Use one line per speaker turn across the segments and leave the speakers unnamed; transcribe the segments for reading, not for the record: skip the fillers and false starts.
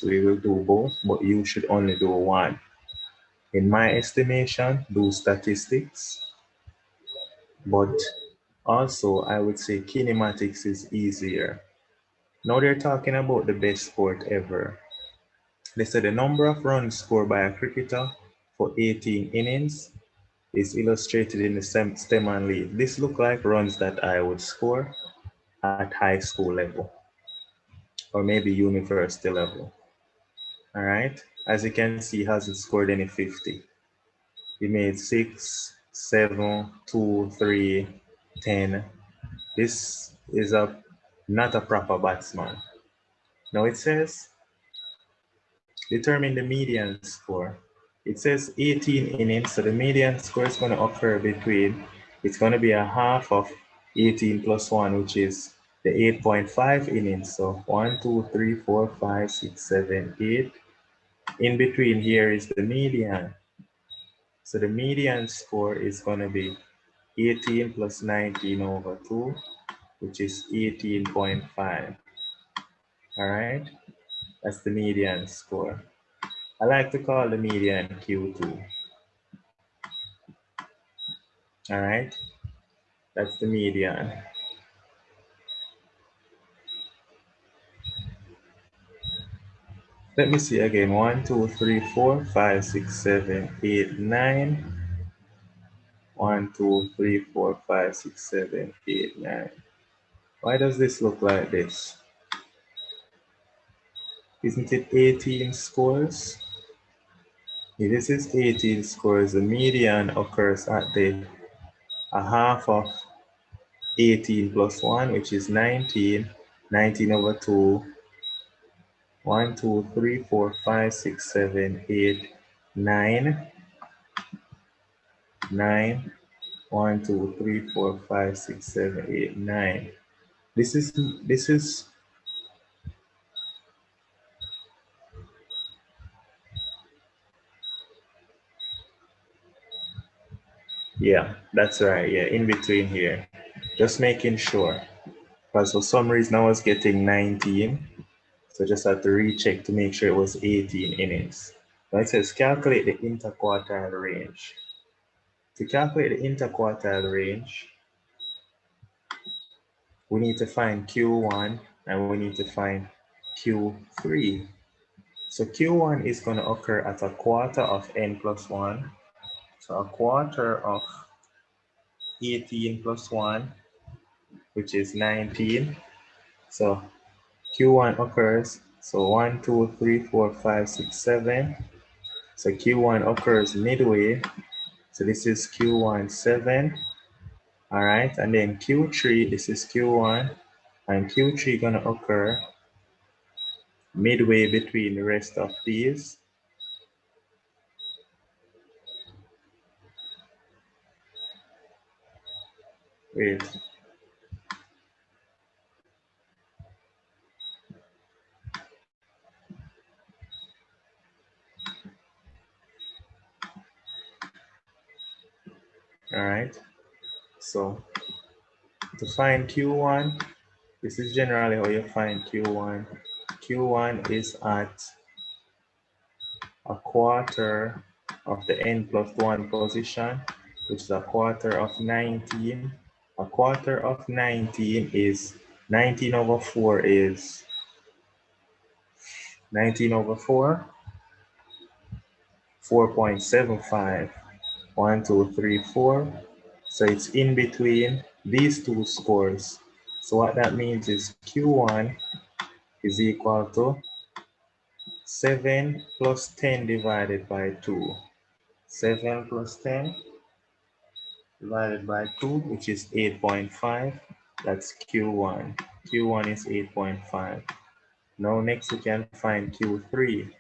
We will do both, but you should only do one. In my estimation, do statistics, but also I would say kinematics is easier. Now they're talking about the best sport ever. They said the number of runs scored by a cricketer for 18 innings is illustrated in the stem and leaf. This look like runs that I would score at high school level or maybe university level. All right, as you can see, he hasn't scored any 50. He made 6, 7, 2, 3, 10. This is not a proper batsman. Now it says, determine the median score. It says 18 innings, so the median score is going to occur between, it's going to be a half of 18 plus 1, which is the 8.5 innings. So 1, 2, 3, 4, 5, 6, 7, 8. In between here is the median. So the median score is going to be 18 plus 19 over 2, which is 18.5. All right, that's the median score. I like to call the median Q2. All right, that's the median. Let me see again. 1, 2, 3, 4, 5, 6, 7, 8, 9. 1, 2, 3, 4, 5, 6, 7, 8, 9. Why does this look like this? Isn't it 18 scores? If this is 18 scores, the median occurs at a half of 18 plus 1, which is 19. 19 over 2. 1, 2, 3, 4, 5, 6, 7, 8, 9. 9. 1, 2, 3, 4, 5, 6, 7, 8, 9. This is yeah, that's right. Yeah, in between here. Just making sure. Because for some reason I was getting 19. So just had to recheck to make sure it was 18 innings. Now it says calculate the interquartile range. To calculate the interquartile range, we need to find Q1 and we need to find Q3. So Q1 is going to occur at a quarter of n plus 1. So a quarter of 18 plus 1, which is 19. So Q1 occurs, so 1, 2, 3, 4, 5, 6, 7. So Q1 occurs midway. So this is Q1, 7. All right, and then Q3, this is Q1, and Q3 gonna occur midway between the rest of these. Wait. All right, so to find Q1, this is generally how you find Q1. Q1 is at a quarter of the n plus 1 position, which is a quarter of 19. A quarter of 19 is 19 over 4 is 19 over 4, 4.75. 1, 2, 3, 4. So it's in between these two scores. So what that means is Q1 is equal to 7 plus 10 divided by 2. 7 plus 10 divided by 2, which is 8.5. That's Q1. Q1 is 8.5. Now next we can find Q3.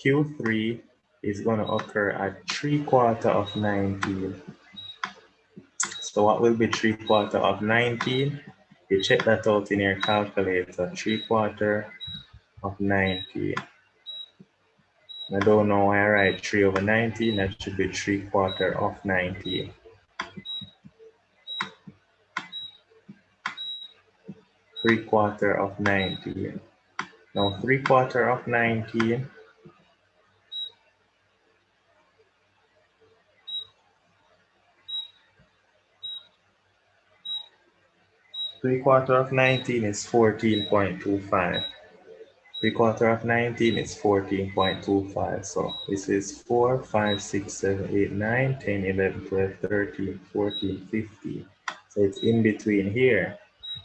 Q3 is going to occur at 3/4 of 19. So what will be 3/4 of 19? You check that out in your calculator. 3/4 of 19. I don't know why I write 3 over 19. That should be 3/4 of 19. 3/4 of 19. Now 3/4 of 19 3/4 of 19 is 14.25. 3/4 of 19 is 14.25. So this is 4, 5, 6, 7, 8, 9, 10, 11, 12, 13, 14, 15. So it's in between here.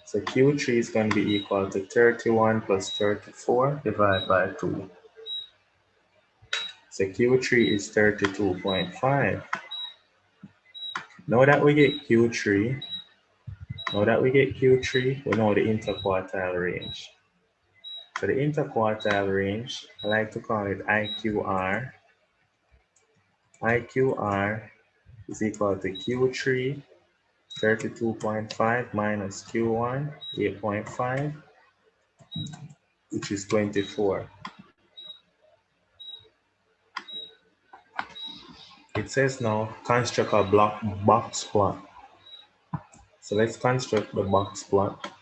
So Q3 is going to be equal to 31 plus 34 divided by 2. So Q3 is 32.5. Now that we get Q3, we know the interquartile range. So the interquartile range, I like to call it IQR. IQR is equal to Q3, 32.5 minus Q1, 8.5, which is 24. It says now construct a box plot. So let's construct the box plot.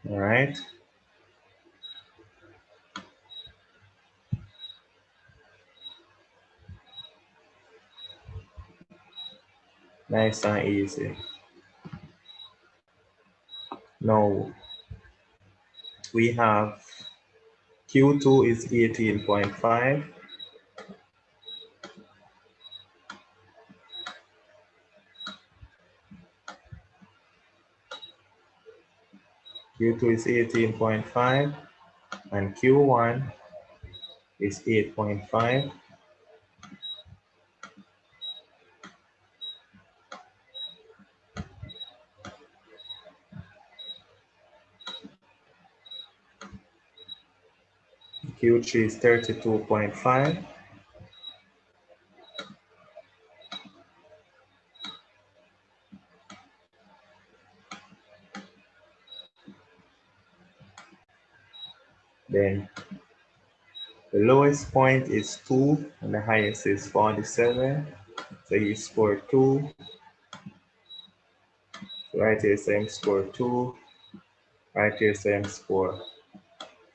All right. Nice and easy. Now we have Q2 is 18.5. Q2 is 18.5 and Q1 is 8.5. Q3 is 32.5. Then the lowest point is 2 and the highest is 47. So you score 2. Right here, same score 2. Right here, same score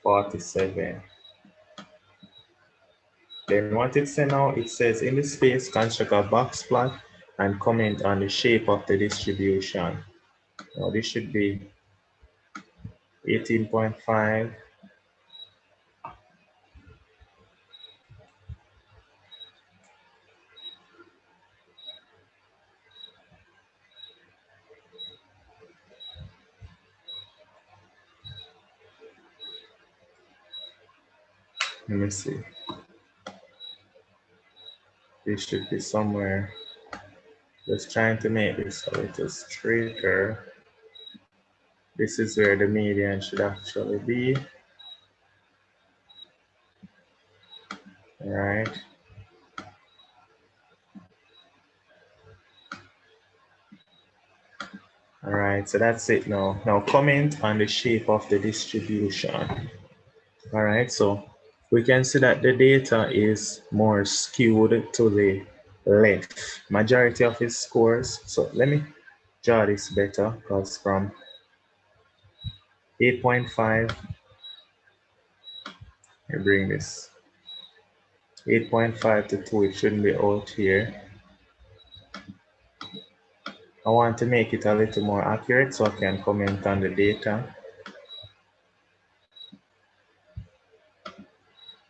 47. Then what it says now, it says in the space, construct a box plot and comment on the shape of the distribution. Now this should be 18.5. Let me see. This should be somewhere. Just trying to make this a little straighter. This is where the median should actually be. All right. All right, so that's it now. Now comment on the shape of the distribution. All right, so we can see that the data is more skewed to the left. Majority of its scores. So let me draw this better because from 8.5, I bring this 8.5 to 2, it shouldn't be out here. I want to make it a little more accurate so I can comment on the data.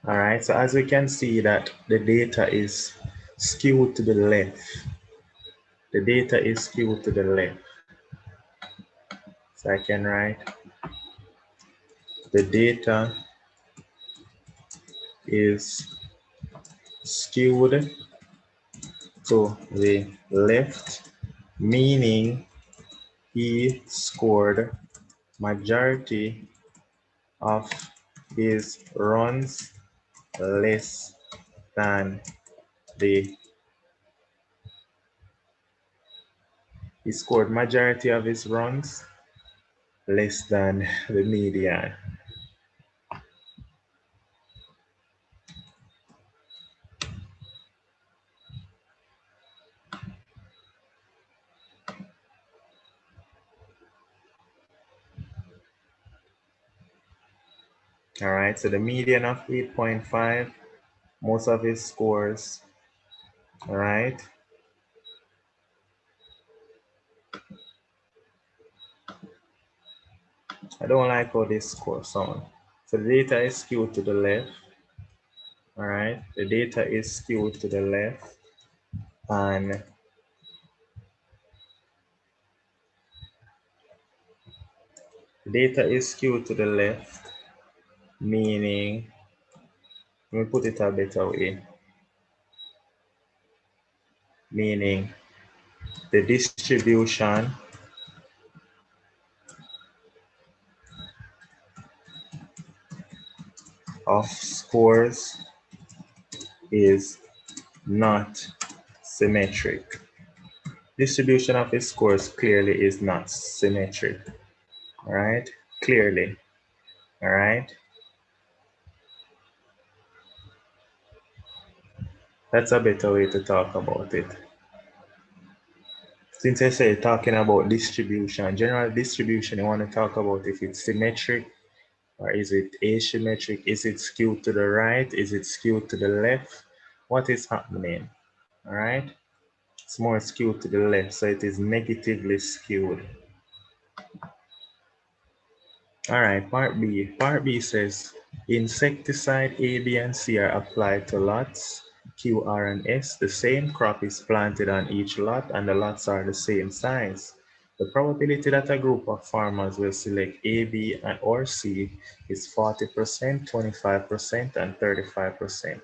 All right, so as we can see that the data is skewed to the left. The data is skewed to the left. So I can write the data is skewed to the left, meaning he scored majority of his runs less than the he scored majority of his runs less than the median. All right, so the median of 8.5, most of his scores, all right. I don't like how this score sound. So the data is skewed to the left, all right. The data is skewed to the left, and the data is skewed to the left, meaning, let me put it a better way, meaning the distribution of scores is not symmetric. Distribution of his scores clearly is not symmetric. All right, clearly. All right. That's a better way to talk about it. Since I say talking about distribution, general distribution, you want to talk about if it's symmetric or is it asymmetric? Is it skewed to the right? Is it skewed to the left? What is happening? All right. It's more skewed to the left, so it is negatively skewed. All right, part B. Part B says insecticide A, B, and C are applied to lots Q, R, and S. The same crop is planted on each lot, and the lots are the same size. The probability that a group of farmers will select A, B, or C is 40%, 25%, and 35%.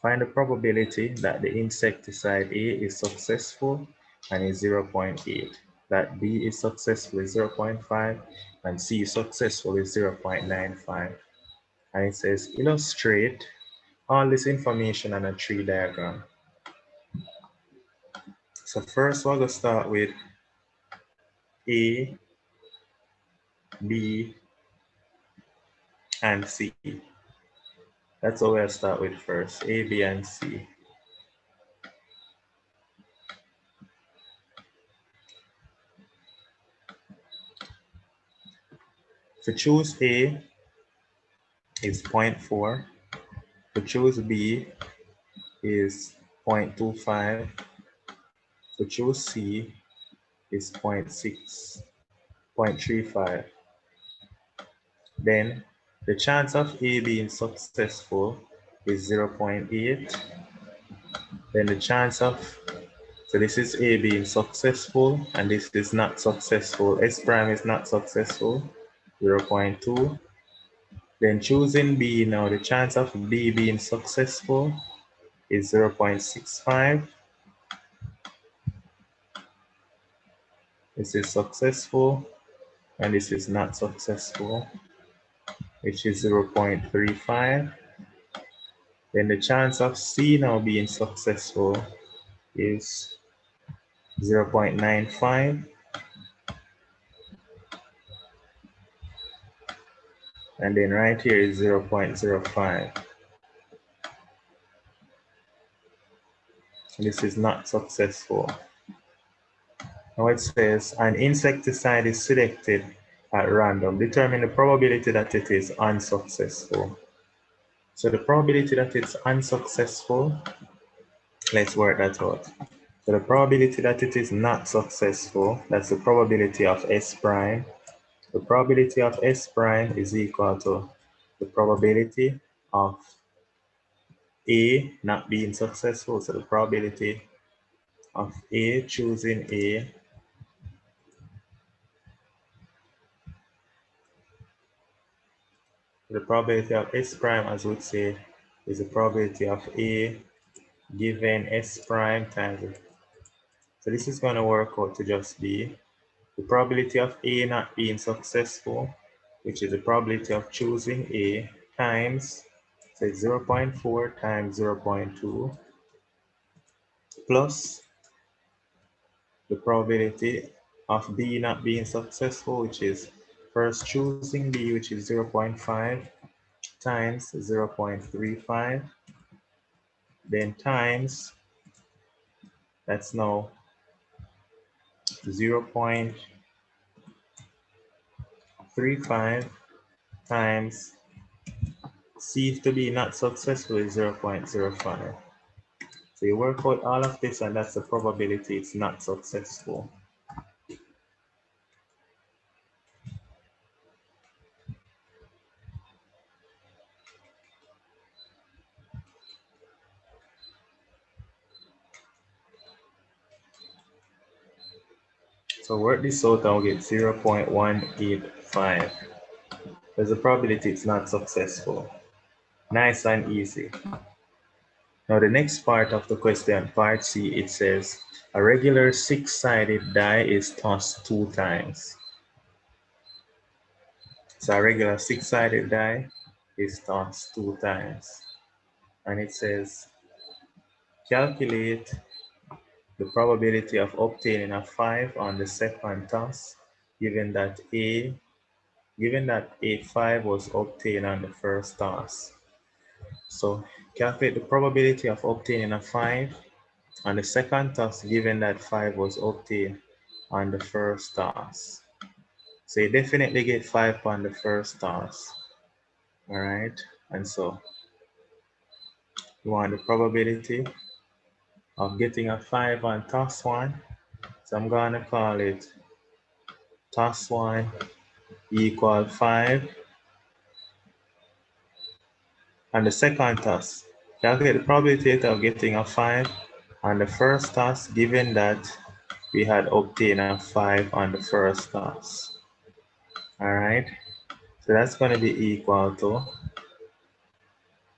Find the probability that the insecticide A is successful and is 0.8, that B is successful is 0.5, and C is successful is 0.95. And it says illustrate all this information on a tree diagram. So first we're going to start with A, B, and C. That's what we'll start with first, A, B, and C. To choose A is 0.4. To choose B is 0.25. To choose C is 0.6, 0.35. Then the chance of A being successful is 0.8. Then the chance of, so this is A being successful and this is not successful. S prime is not successful, 0.2. Then choosing B now, the chance of B being successful is 0.65. This is successful and this is not successful, which is 0.35. Then the chance of C now being successful is 0.95. And then right here is 0.05. This is not successful. Now it says an insecticide is selected at random. Determine the probability that it is unsuccessful. So the probability that it's unsuccessful, let's work that out. So the probability that it is not successful, that's the probability of S prime. The probability of S prime is equal to the probability of A not being successful. So the probability of A choosing A the probability of S prime, as we would say, is the probability of A given S prime times it. So this is going to work out to just be the probability of A not being successful, which is the probability of choosing A, times, say 0.4 times 0.2, plus the probability of B not being successful, which is first choosing B, which is 0.5 times 0.35, then times, that's now 0.35 times C to be not successful is 0.05. So you work out all of this and that's the probability it's not successful. So work this out and we'll get 0.185. There's a probability it's not successful. Nice and easy. Now the next part of the question, part C, it says, a regular six-sided die is tossed 2 times. So a regular six-sided die is tossed 2 times. And it says, calculate the probability of obtaining a 5 on the second toss, given that a 5 was obtained on the first toss. So calculate the probability of obtaining a 5 on the second toss, given that 5 was obtained on the first toss. So you definitely get 5 on the first toss. All right, and so you want the probability of getting a 5 on toss 1. So I'm going to call it toss 1 equal 5. On the second toss, calculate the probability of getting a 5 on the first toss, given that we had obtained a 5 on the first toss. All right, so that's going to be equal to,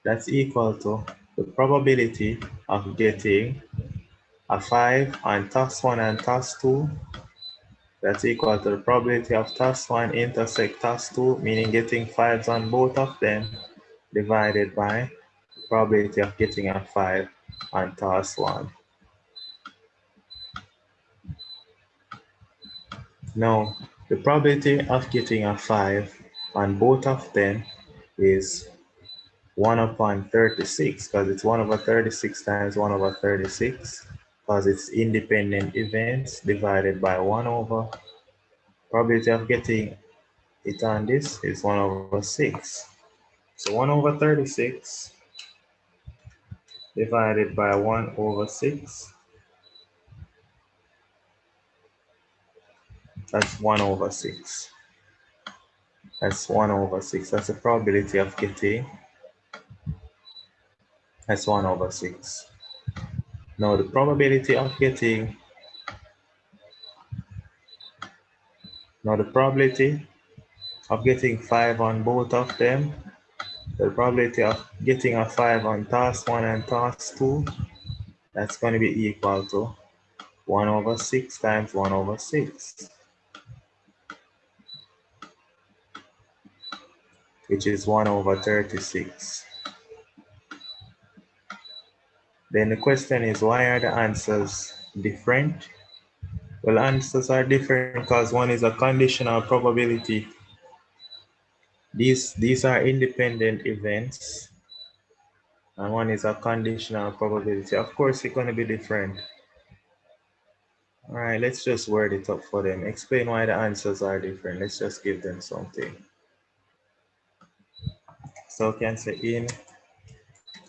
the probability of getting a 5 on toss 1 and toss 2. That's equal to the probability of toss 1 intersect toss 2, meaning getting 5s on both of them, divided by the probability of getting a 5 on toss 1. Now, the probability of getting a 5 on both of them is 1 upon 36, because it's 1 over 36 times 1 over 36, because it's independent events, divided by 1 over, probability of getting it on this is 1 over 6. So 1 over 36 divided by 1 over 6, that's 1 over 6. That's 1 over 6. That's the probability of getting, that's 1 over 6. Now the probability of getting, 5 on both of them, the probability of getting a 5 on toss 1 and toss 2, that's going to be equal to 1 over 6 times 1 over 6, which is 1 over 36. Then the question is, why are the answers different? Well, answers are different because one is a conditional probability. These are independent events, and one is a conditional probability. Of course, it's going to be different. All right, let's just word it up for them. Explain why the answers are different. Let's just give them something. So we can say in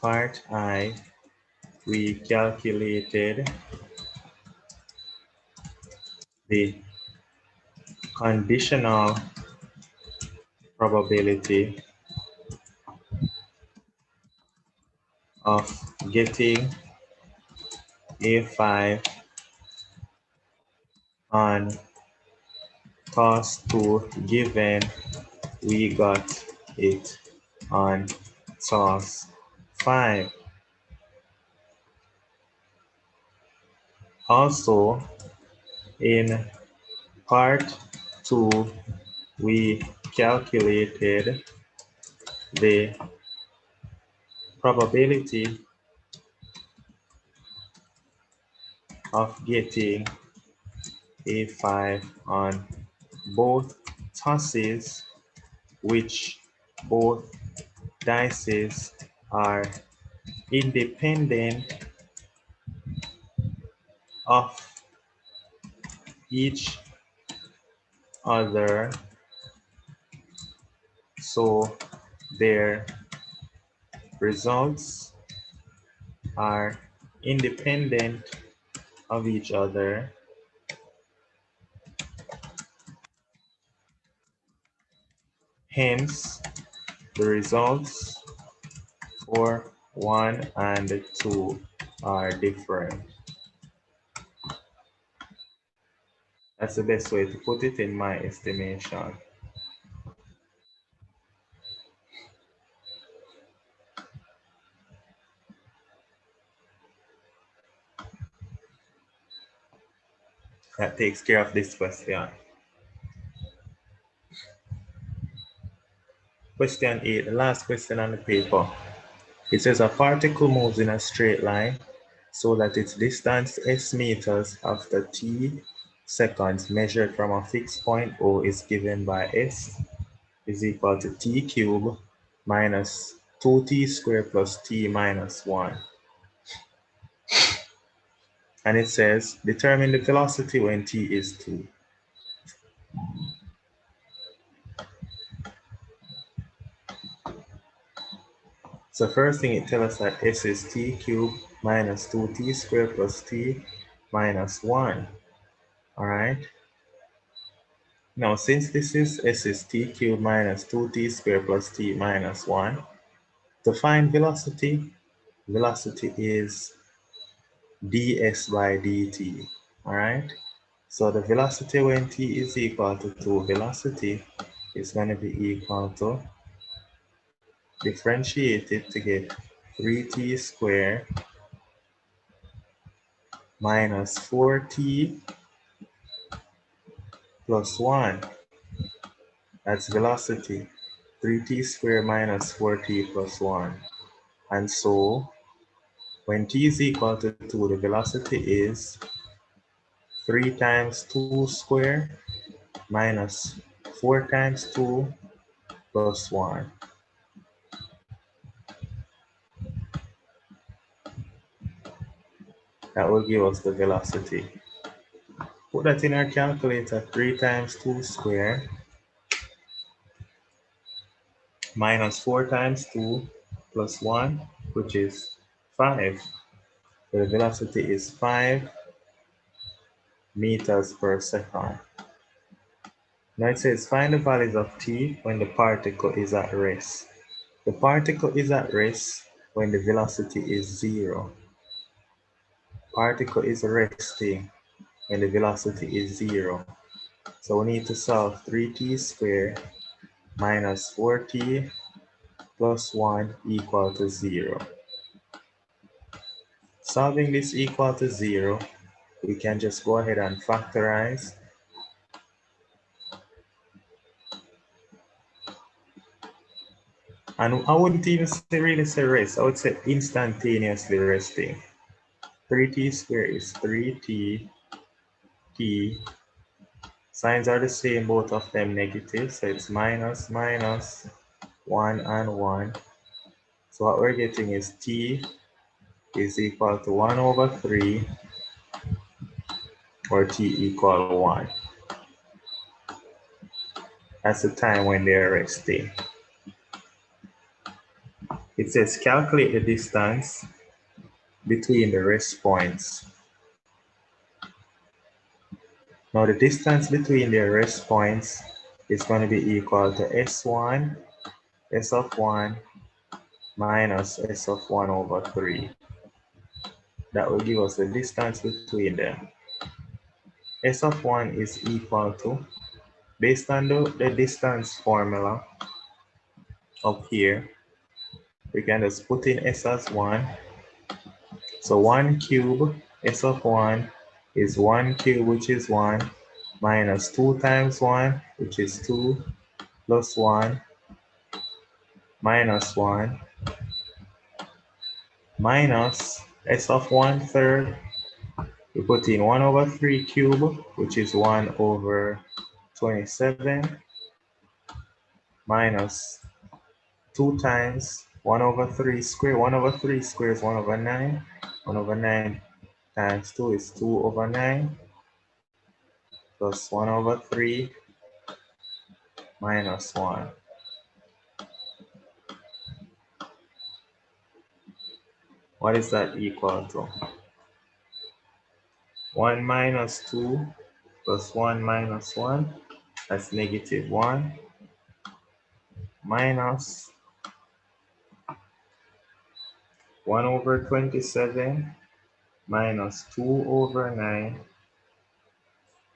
part I, we calculated the conditional probability of getting a 5 on toss 2, given we got it on toss 5. Also, in Part 2, we calculated the probability of getting a 5 on both tosses, which both dices are independent of each other, so their results are independent of each other. Hence, the results for 1 and 2 are different. That's the best way to put it in my estimation. That takes care of this question. Question 8, the last question on the paper. It says a particle moves in a straight line so that its distance s meters after t seconds measured from a fixed point O is given by s is equal to t cubed minus 2t squared plus t minus 1. And it says determine the velocity when t is 2. So first thing it tells us that s is t cubed minus 2t squared plus t minus 1. All right. Now, since this is s is t cubed minus 2t squared plus t minus 1, to find velocity, velocity is ds by dt. All right. So the velocity when t is equal to 2, velocity is going to be equal to, differentiate it to get 3t squared minus 4t plus 1. That's velocity. 3t squared minus 4t plus 1. And so when t is equal to 2, the velocity is 3 times 2 squared minus 4 times 2 plus 1. That will give us the velocity. Put that in our calculator. 3 times 2 squared minus 4 times 2 plus 1, which is 5. So the velocity is 5 meters per second. Now it says find the values of t when the particle is at rest. The particle is at rest when the velocity is 0. Particle is resting when the velocity is 0. So we need to solve 3t squared minus 4t plus 1 equal to 0. Solving this equal to 0, we can just go ahead and factorize. And I wouldn't even really say rest, I would say instantaneously resting. 3t squared is 3t, t. Signs are the same, both of them negative, so it's minus, minus, 1 and 1. So what we're getting is t is equal to 1 over 3, or t equal 1. That's the time when they're resting. It says calculate the distance between the rest points. Now the distance between the rest points is going to be equal to s1, s of 1 minus s of 1 over 3. That will give us the distance between them. S of 1 is equal to, based on the distance formula up here, we can just put in s as 1. So 1 cube, s of 1 is 1 cube, which is 1, minus 2 times 1, which is 2, plus 1, minus 1, minus s of 1/3. We put in 1 over 3 cube, which is 1 over 27, minus 2 times 1 over 3 square. 1 over 3 square is 1 over 9. 1 over 9 times 2 is 2 over 9, plus 1 over 3 minus 1. What is that equal to? 1 minus 2 plus 1 minus 1, that's negative 1, minus 1 over 27 minus 2 over 9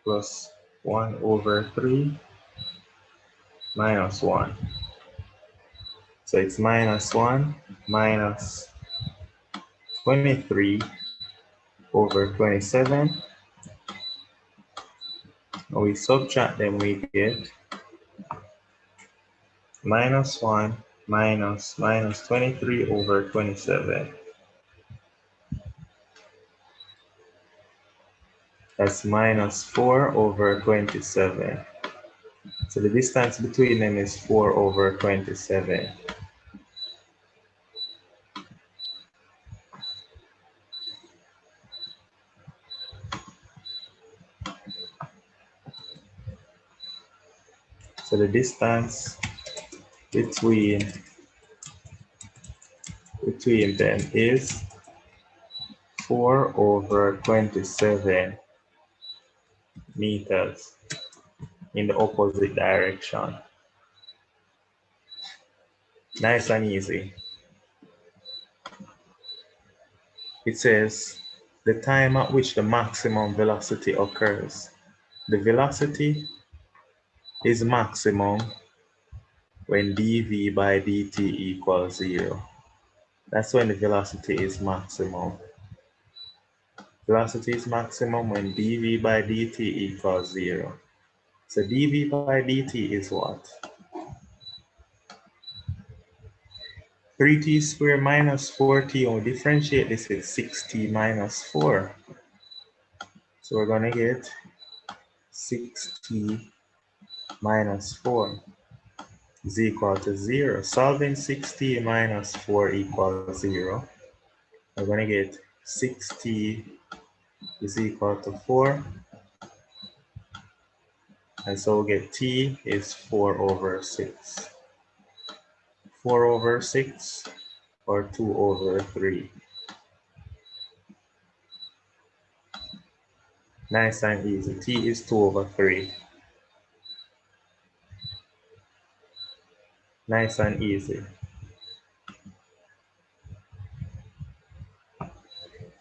plus 1 over 3 minus 1. So it's minus 1 minus 23 over 27. Now we subtract them, we get minus 1 minus 23 over 27. That's minus 4 over 27. So the distance between them is 4 over 27. So the distance between them is 4 over 27 meters in the opposite direction. Nice and easy. It says the time at which the maximum velocity occurs. The velocity is maximum when dv by dt equals 0. That's when the velocity is maximum. Velocity is maximum when dv by dt equals 0. So dv by dt is what? 3t squared minus 4t. We'll differentiate this with 6t minus 4. So we're going to get 6t minus 4 is equal to 0. Solving 6t minus 4 equals 0. We're going to get 6t is equal to 4. And so we'll get t is 4 over 6. 4 over 6 or 2 over 3. Nice and easy. T is 2 over 3. Nice and easy.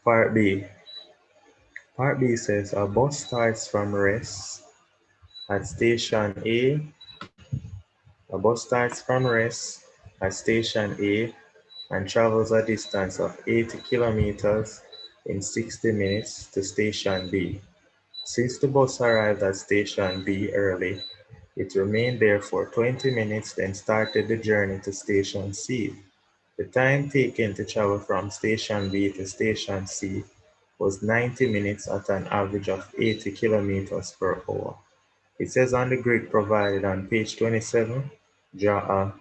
Part B. Part B says a bus starts from rest at station A. A bus starts from rest at station A and travels a distance of 80 kilometers in 60 minutes to station B. Since the bus arrived at station B early, it remained there for 20 minutes, then started the journey to station C. The time taken to travel from station B to station C was 90 minutes at an average of 80 kilometers per hour. It says on the grid provided on page 27, draw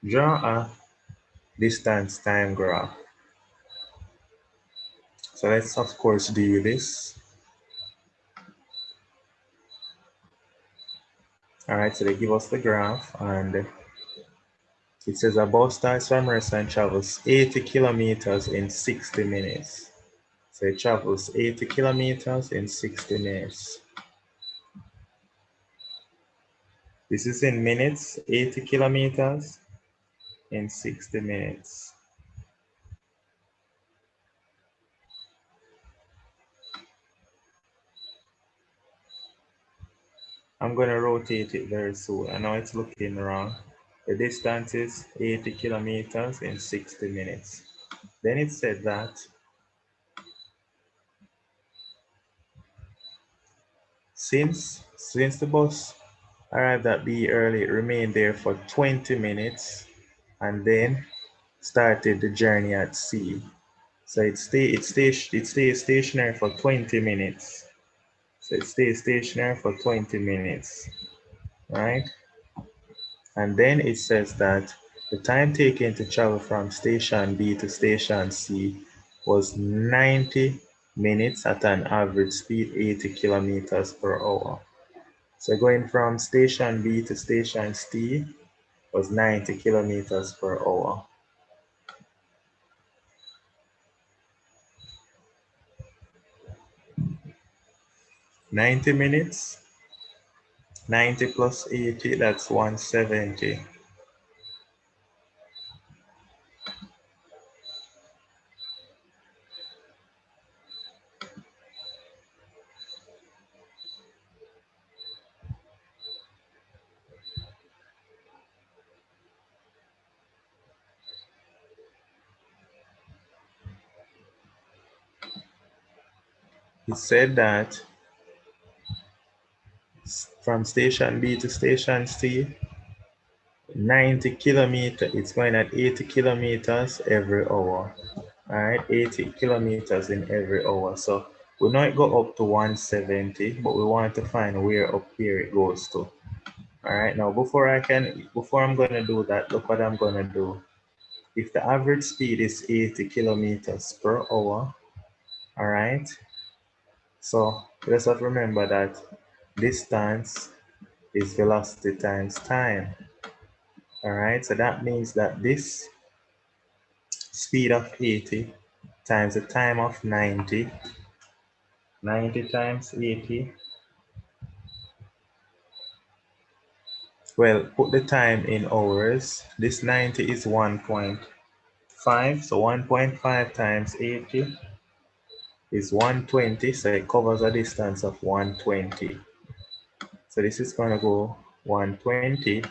a distance time graph. So let's of course do this. All right, so they give us the graph and it says a bus starts from rest and travels 80 kilometers in 60 minutes. So it travels 80 kilometers in 60 minutes. This is in minutes, 80 kilometers in 60 minutes. I'm going to rotate it very soon. I know it's looking wrong. The distance is 80 kilometers in 60 minutes. Then it said that Since the bus arrived at B early, it remained there for 20 minutes and then started the journey at C. So it stays stationary for 20 minutes. So it stays stationary for 20 minutes, right? And then it says that the time taken to travel from station B to station C was 90 minutes at an average speed 80 kilometers per hour. So going from station B to station C was 90 kilometers per hour. 90 minutes, 90 plus 80, that's 170. He said that from station B to station C, 90 kilometers, it's going at 80 kilometers every hour. All right, 80 kilometers in every hour. So we know it go up to 170, but we want to find where up here it goes to. All right, now before I'm gonna do that, look what I'm gonna do. If the average speed is 80 kilometers per hour, all right, so let's have to remember that distance is velocity times time. All right, so that means that this speed of 80 times the time of 90, 90 times 80. Well, put the time in hours. This 90 is 1.5, so 1.5 times 80 is 120, so it covers a distance of 120. So this is going to go 120.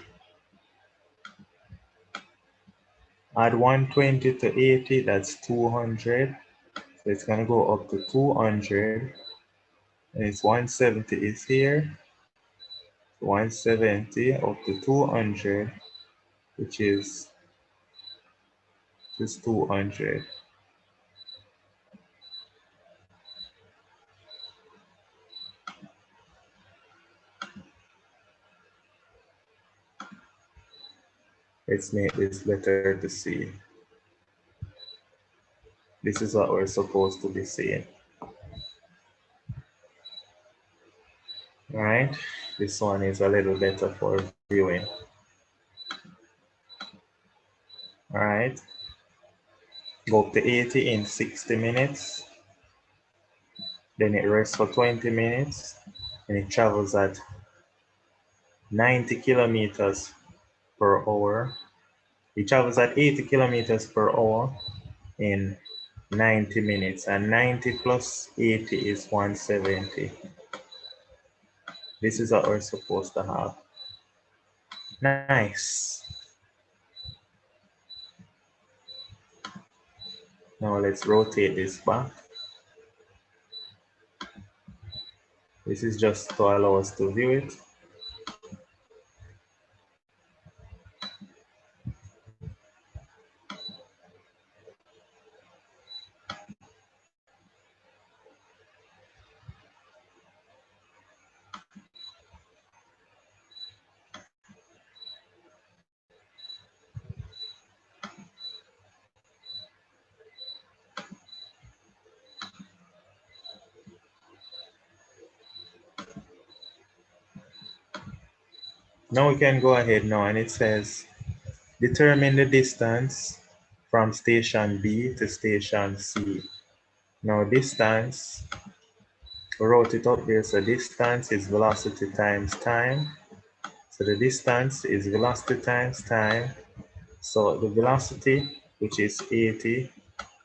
Add 120 to 80, that's 200. So it's going to go up to 200. And it's 170 is here. 170 up to 200, which is just 200. Let's make this better to see. This is what we're supposed to be seeing. All right, this one is a little better for viewing. All right, go up to 80 in 60 minutes. Then it rests for 20 minutes and it travels at 90 kilometers per hour. It travels at 80 kilometers per hour in 90 minutes, and 90 plus 80 is 170. This is what we're supposed to have. Nice. Now let's rotate this back. This is just to allow us to view it. Now we can go ahead now, and it says, determine the distance from station B to station C. Now distance, we wrote it up here, so distance is velocity times time. So the distance is velocity times time. So the velocity, which is 80,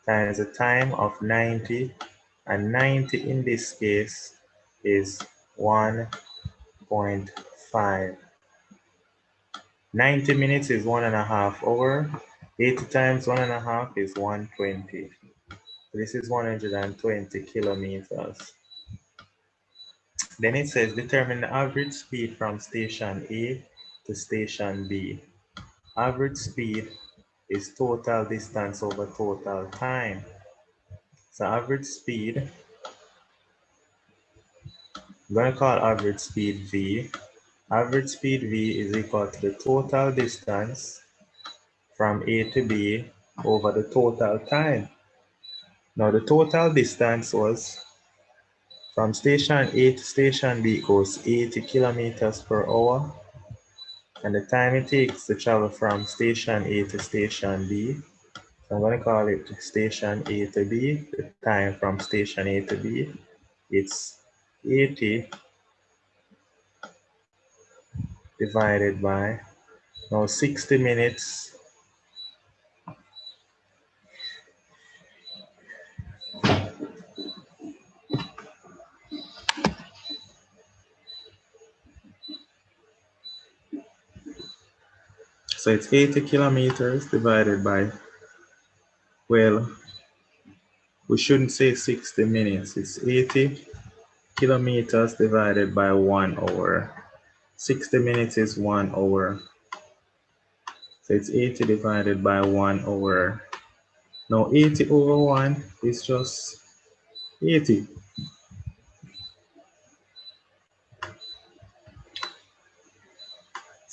times the time of 90, and 90 in this case is 1.5. 90 minutes is 1.5 hours. 80 times 1.5 is 120. This is 120 kilometers. Then it says determine the average speed from station A to station B. Average speed is total distance over total time. So average speed, I'm going to call average speed V. Average speed V is equal to the total distance from A to B over the total time. Now the total distance was from station A to station B goes 80 kilometers per hour, and the time it takes to travel from station A to station B, so I'm going to call it station A to B, the time from station A to B, it's 80 divided by, now 60 minutes so it's 80 kilometers divided by, well, we shouldn't say 60 minutes, it's 80 kilometers divided by 1 hour. 60 minutes is 1 hour. So it's 80 divided by 1 hour. Now 80 over 1 is just 80.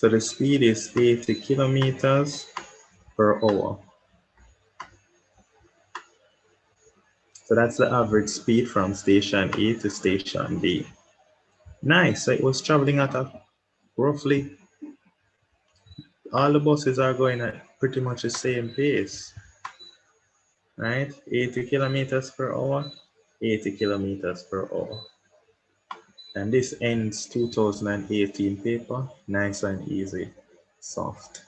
So the speed is 80 kilometers per hour. So that's the average speed from station A to station B. Nice. So it was traveling at a roughly, all the buses are going at pretty much the same pace, right? 80 kilometers per hour, 80 kilometers per hour. And this ends 2018 paper, nice and easy, soft.